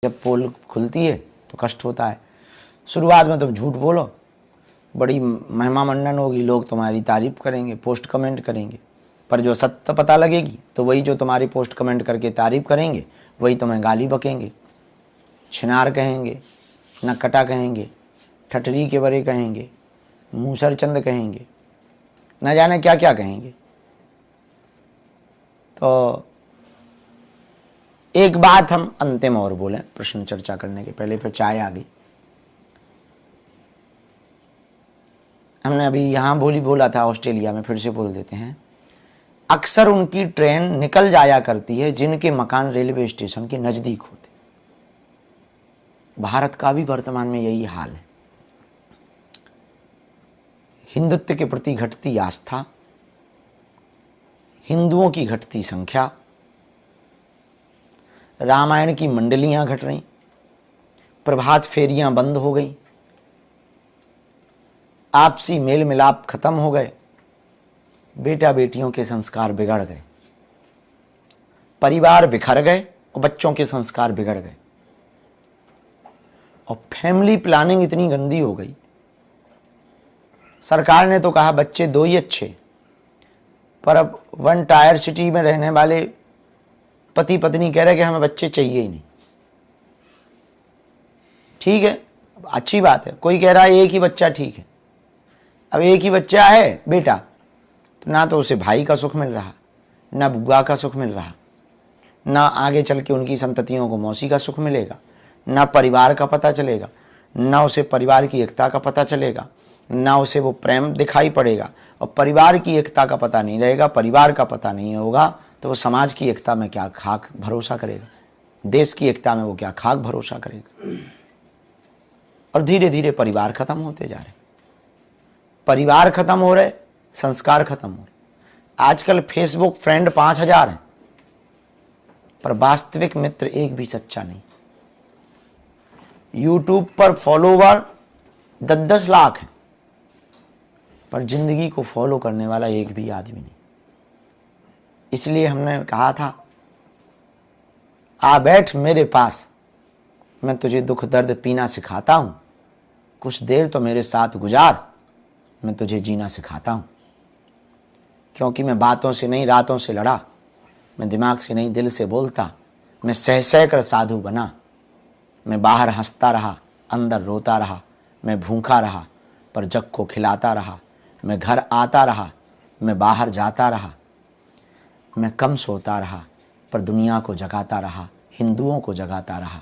जब पोल खुलती है तो कष्ट होता है। शुरुआत में तुम झूठ बोलो, बड़ी महिमा मंडन होगी, लोग तुम्हारी तारीफ करेंगे, पोस्ट कमेंट करेंगे, पर जो सत्य पता लगेगी तो वही जो तुम्हारी पोस्ट कमेंट करके तारीफ करेंगे वही तुम्हें गाली बकेंगे, छिनार कहेंगे, नकटा कहेंगे, ठटरी के बरे कहेंगे, मूसर चंद कहेंगे, न जाने क्या क्या कहेंगे। तो एक बात हम अंतिम और बोलें प्रश्न चर्चा करने के पहले, फिर चाय आ गई। हमने अभी यहाँ बोला था ऑस्ट्रेलिया में, फिर से बोल देते हैं। अक्सर उनकी ट्रेन निकल जाया करती है जिनके मकान रेलवे स्टेशन के नजदीक होते। भारत का भी वर्तमान में यही हाल है। हिंदुत्व के प्रति घटती आस्था, हिंदुओं की घटती संख्या, रामायण की मंडलियां घट रही, प्रभात फेरियां बंद हो गई, आपसी मेल मिलाप खत्म हो गए, बेटा बेटियों के संस्कार बिगड़ गए, परिवार बिखर गए और बच्चों के संस्कार बिगड़ गए, और फैमिली प्लानिंग इतनी गंदी हो गई। सरकार ने तो कहा बच्चे दो ही अच्छे, पर अब वन टायर सिटी में रहने वाले पति पत्नी कह रहे कि हमें बच्चे चाहिए ही नहीं। ठीक है, अच्छी बात है, कोई कह रहा है एक ही बच्चा ठीक है। अब एक ही बच्चा है बेटा, तो ना तो उसे भाई का सुख मिल रहा, ना बुआ का सुख मिल रहा, ना आगे चल के उनकी संततियों को मौसी का सुख मिलेगा, ना परिवार का पता चलेगा, ना उसे परिवार की एकता का पता चलेगा, ना उसे वो प्रेम दिखाई पड़ेगा। और परिवार की एकता का पता नहीं रहेगा, परिवार का पता नहीं होगा, तो वो समाज की एकता में क्या खाक भरोसा करेगा, देश की एकता में वो क्या खाक भरोसा करेगा। और धीरे धीरे परिवार खत्म होते जा रहे, परिवार खत्म हो रहे, संस्कार खत्म हो रहे। आजकल फेसबुक फ्रेंड 5000 हैं, पर वास्तविक मित्र एक भी सच्चा नहीं। यूट्यूब पर फॉलोवर 10-10 लाख हैं, पर जिंदगी को फॉलो करने वाला एक भी आदमी नहीं। इसलिए हमने कहा था, आ बैठ मेरे पास, मैं तुझे दुख दर्द पीना सिखाता हूं, कुछ देर तो मेरे साथ गुजार, मैं तुझे जीना सिखाता हूं। क्योंकि मैं बातों से नहीं रातों से लड़ा, मैं दिमाग से नहीं दिल से बोलता, मैं सह सह कर साधु बना, मैं बाहर हंसता रहा अंदर रोता रहा, मैं भूखा रहा पर जग को खिलाता रहा, मैं घर आता रहा मैं बाहर जाता रहा, मैं कम सोता रहा पर दुनिया को जगाता रहा, हिंदुओं को जगाता रहा।